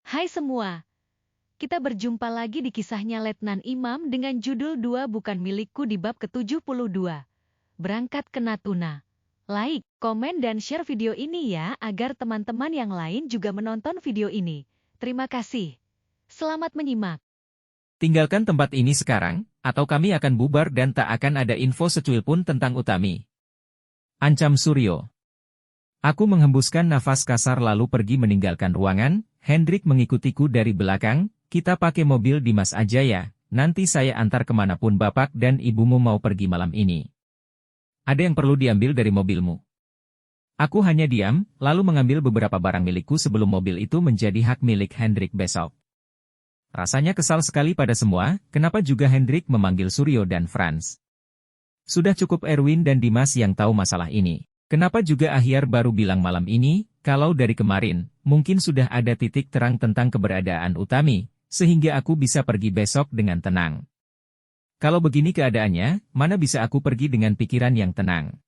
Hai semua, kita berjumpa lagi di kisahnya Letnan Imam dengan judul Dua Bukan Milikku di bab ke-72. Berangkat ke Natuna. Like, komen dan share video ini ya agar teman-teman yang lain juga menonton video ini. Terima kasih. Selamat menyimak. Tinggalkan tempat ini sekarang, atau kami akan bubar dan tak akan ada info secuil pun tentang Utami. Ancam Suryo. Aku menghembuskan nafas kasar lalu pergi meninggalkan ruangan. Hendrik mengikutiku dari belakang. Kita pakai mobil Dimas aja ya, nanti saya antar kemanapun bapak dan ibumu mau pergi malam ini. Ada yang perlu diambil dari mobilmu? Aku hanya diam, lalu mengambil beberapa barang milikku sebelum mobil itu menjadi hak milik Hendrik besok. Rasanya kesal sekali pada semua, kenapa juga Hendrik memanggil Suryo dan Frans. Sudah cukup Erwin dan Dimas yang tahu masalah ini. Kenapa juga Ahyar baru bilang malam ini, kalau dari kemarin, mungkin sudah ada titik terang tentang keberadaan Utami, sehingga aku bisa pergi besok dengan tenang. Kalau begini keadaannya, mana bisa aku pergi dengan pikiran yang tenang?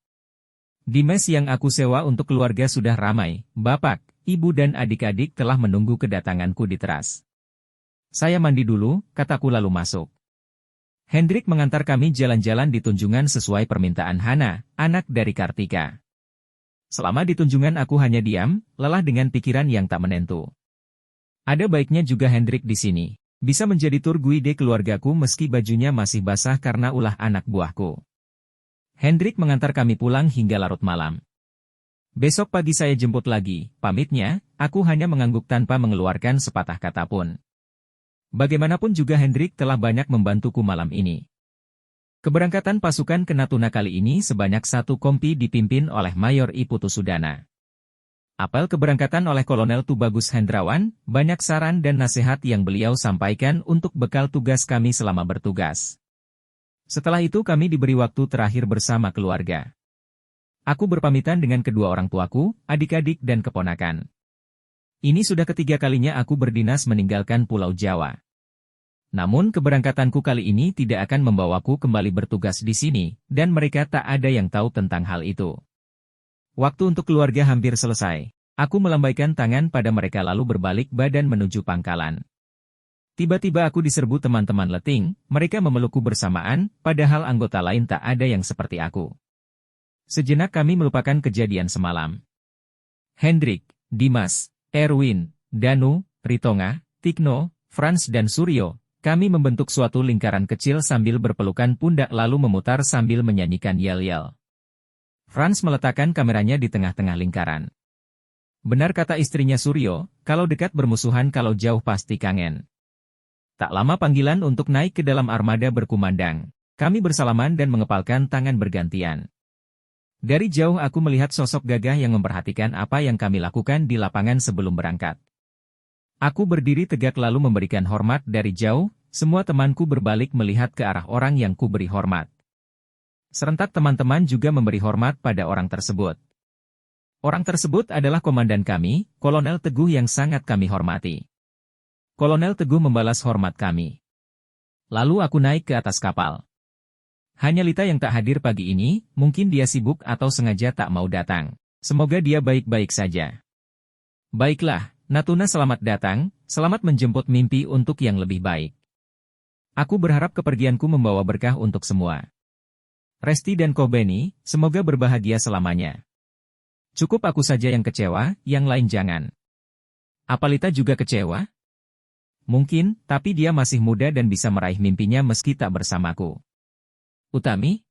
Di mes yang aku sewa untuk keluarga sudah ramai, bapak, ibu dan adik-adik telah menunggu kedatanganku di teras. Saya mandi dulu, kataku lalu masuk. Hendrik mengantar kami jalan-jalan di Tunjungan sesuai permintaan Hana, anak dari Kartika. Selama di Tunjungan aku hanya diam, lelah dengan pikiran yang tak menentu. Ada baiknya juga Hendrik di sini. Bisa menjadi tour guide keluargaku meski bajunya masih basah karena ulah anak buahku. Hendrik mengantar kami pulang hingga larut malam. Besok pagi saya jemput lagi, pamitnya, aku hanya mengangguk tanpa mengeluarkan sepatah kata pun. Bagaimanapun juga Hendrik telah banyak membantuku malam ini. Keberangkatan pasukan ke Natuna kali ini sebanyak satu kompi dipimpin oleh Mayor I Putusudana. Apel keberangkatan oleh Kolonel Tubagus Hendrawan, banyak saran dan nasihat yang beliau sampaikan untuk bekal tugas kami selama bertugas. Setelah itu kami diberi waktu terakhir bersama keluarga. Aku berpamitan dengan kedua orang tuaku, adik-adik dan keponakan. Ini sudah ketiga kalinya aku berdinas meninggalkan Pulau Jawa. Namun keberangkatanku kali ini tidak akan membawaku kembali bertugas di sini, dan mereka tak ada yang tahu tentang hal itu. Waktu untuk keluarga hampir selesai. Aku melambaikan tangan pada mereka lalu berbalik badan menuju pangkalan. Tiba-tiba aku diserbu teman-teman letting, mereka memelukku bersamaan, padahal anggota lain tak ada yang seperti aku. Sejenak kami melupakan kejadian semalam. Hendrik, Dimas, Erwin, Danu, Ritonga, Tikno, Frans dan Suryo, kami membentuk suatu lingkaran kecil sambil berpelukan pundak lalu memutar sambil menyanyikan yel-yel. Frans meletakkan kameranya di tengah-tengah lingkaran. Benar kata istrinya Suryo, kalau dekat bermusuhan kalau jauh pasti kangen. Tak lama panggilan untuk naik ke dalam armada berkumandang. Kami bersalaman dan mengepalkan tangan bergantian. Dari jauh aku melihat sosok gagah yang memperhatikan apa yang kami lakukan di lapangan sebelum berangkat. Aku berdiri tegak lalu memberikan hormat dari jauh, semua temanku berbalik melihat ke arah orang yang kuberi hormat. Serentak teman-teman juga memberi hormat pada orang tersebut. Orang tersebut adalah komandan kami, Kolonel Teguh yang sangat kami hormati. Kolonel Teguh membalas hormat kami. Lalu aku naik ke atas kapal. Hanya Lita yang tak hadir pagi ini, mungkin dia sibuk atau sengaja tak mau datang. Semoga dia baik-baik saja. Baiklah. Natuna selamat datang, selamat menjemput mimpi untuk yang lebih baik. Aku berharap kepergianku membawa berkah untuk semua. Resti dan Kobeni, semoga berbahagia selamanya. Cukup aku saja yang kecewa, yang lain jangan. Apa Lita juga kecewa? Mungkin, tapi dia masih muda dan bisa meraih mimpinya meski tak bersamaku. Utami?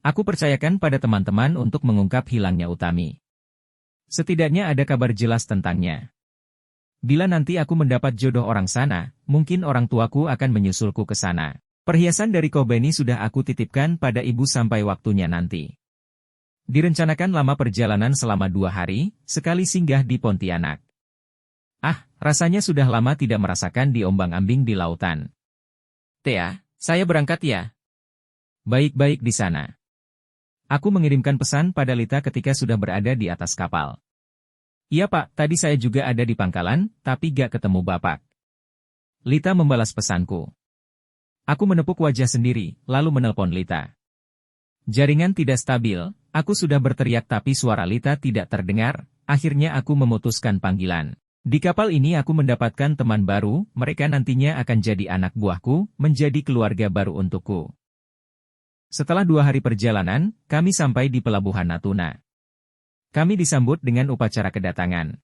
Aku percayakan pada teman-teman untuk mengungkap hilangnya Utami. Setidaknya ada kabar jelas tentangnya. Bila nanti aku mendapat jodoh orang sana, mungkin orang tuaku akan menyusulku ke sana. Perhiasan dari Kobeni sudah aku titipkan pada ibu sampai waktunya nanti. Direncanakan lama perjalanan selama 2 hari, sekali singgah di Pontianak. Rasanya sudah lama tidak merasakan diombang-ambing di lautan. Tea, saya berangkat ya. Baik-baik di sana. Aku mengirimkan pesan pada Lita ketika sudah berada di atas kapal. Iya Pak, tadi saya juga ada di pangkalan, tapi gak ketemu Bapak. Lita membalas pesanku. Aku menepuk wajah sendiri, lalu menelpon Lita. Jaringan tidak stabil, aku sudah berteriak tapi suara Lita tidak terdengar, akhirnya aku memutuskan panggilan. Di kapal ini aku mendapatkan teman baru, mereka nantinya akan jadi anak buahku, menjadi keluarga baru untukku. Setelah 2 hari perjalanan, kami sampai di pelabuhan Natuna. Kami disambut dengan upacara kedatangan.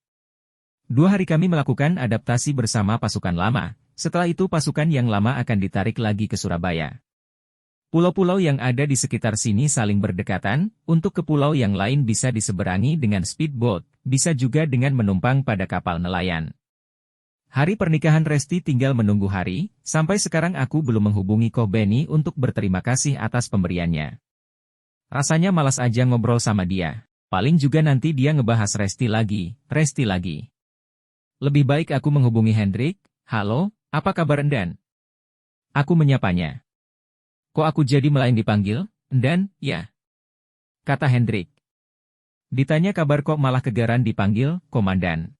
2 hari kami melakukan adaptasi bersama pasukan lama, setelah itu pasukan yang lama akan ditarik lagi ke Surabaya. Pulau-pulau yang ada di sekitar sini saling berdekatan, untuk ke pulau yang lain bisa diseberangi dengan speedboat, bisa juga dengan menumpang pada kapal nelayan. Hari pernikahan Resti tinggal menunggu hari, sampai sekarang aku belum menghubungi Ko Beni untuk berterima kasih atas pemberiannya. Rasanya malas aja ngobrol sama dia, paling juga nanti dia ngebahas Resti lagi. Lebih baik aku menghubungi Hendrik. Halo, apa kabar Endan? Aku menyapanya. Kok aku jadi melayang dipanggil, Endan, ya? Kata Hendrik. Ditanya kabar kok malah kegaran dipanggil, Komandan.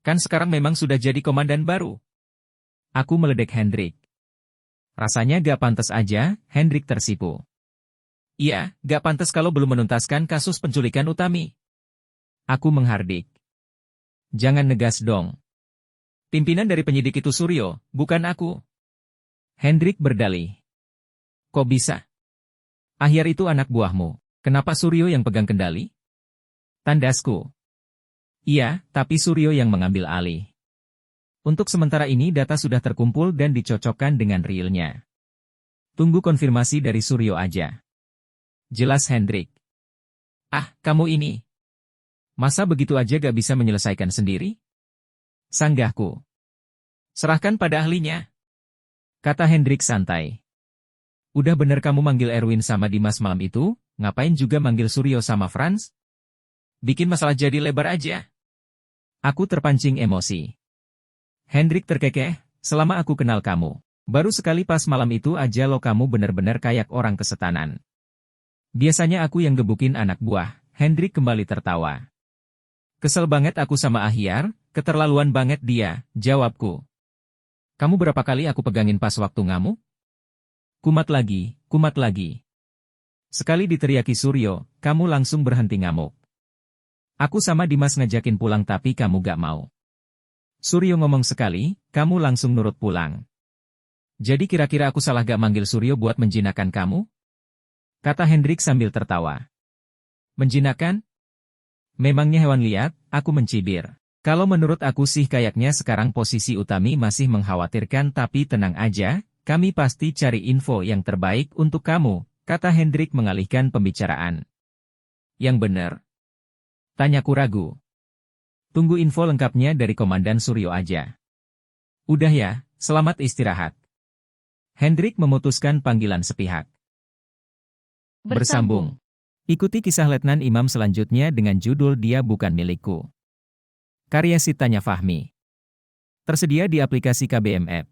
Kan sekarang memang sudah jadi komandan baru. Aku meledek Hendrik. Rasanya gak pantas aja, Hendrik tersipu. Iya, gak pantas kalau belum menuntaskan kasus penculikan Utami. Aku menghardik. Jangan negas dong. Pimpinan dari penyidik itu Suryo, bukan aku. Hendrik berdalih. Kok bisa? Ahyar itu anak buahmu. Kenapa Suryo yang pegang kendali? Tandasku. Iya, tapi Suryo yang mengambil alih. Untuk sementara ini data sudah terkumpul dan dicocokkan dengan realnya. Tunggu konfirmasi dari Suryo aja. Jelas Hendrik. Ah, kamu ini. Masa begitu aja gak bisa menyelesaikan sendiri? Sanggahku. Serahkan pada ahlinya. Kata Hendrik santai. Udah bener kamu manggil Erwin sama Dimas malam itu, ngapain juga manggil Suryo sama Franz? Bikin masalah jadi lebar aja. Aku terpancing emosi. Hendrik terkekeh, selama aku kenal kamu. Baru sekali pas malam itu aja lo kamu bener-bener kayak orang kesetanan. Biasanya aku yang gebukin anak buah, Hendrik kembali tertawa. Kesel banget aku sama Ahyar, keterlaluan banget dia, jawabku. Kamu berapa kali aku pegangin pas waktu ngamuk? Kumat lagi. Sekali diteriaki Suryo, kamu langsung berhenti ngamuk. Aku sama Dimas ngajakin pulang tapi kamu gak mau. Suryo ngomong sekali, kamu langsung nurut pulang. Jadi kira-kira aku salah gak manggil Suryo buat menjinakkan kamu? Kata Hendrik sambil tertawa. Menjinakkan? Memangnya hewan liar, aku mencibir. Kalau menurut aku sih kayaknya sekarang posisi Utami masih mengkhawatirkan tapi tenang aja. Kami pasti cari info yang terbaik untuk kamu, kata Hendrik mengalihkan pembicaraan. Yang benar? Tanyaku ragu. Tunggu info lengkapnya dari Komandan Suryo aja. Udah ya, selamat istirahat. Hendrik memutuskan panggilan sepihak. Bersambung. Ikuti kisah Letnan Imam selanjutnya dengan judul Dia Bukan Milikku. Karya Sitanya Fahmi. Tersedia di aplikasi KBM App.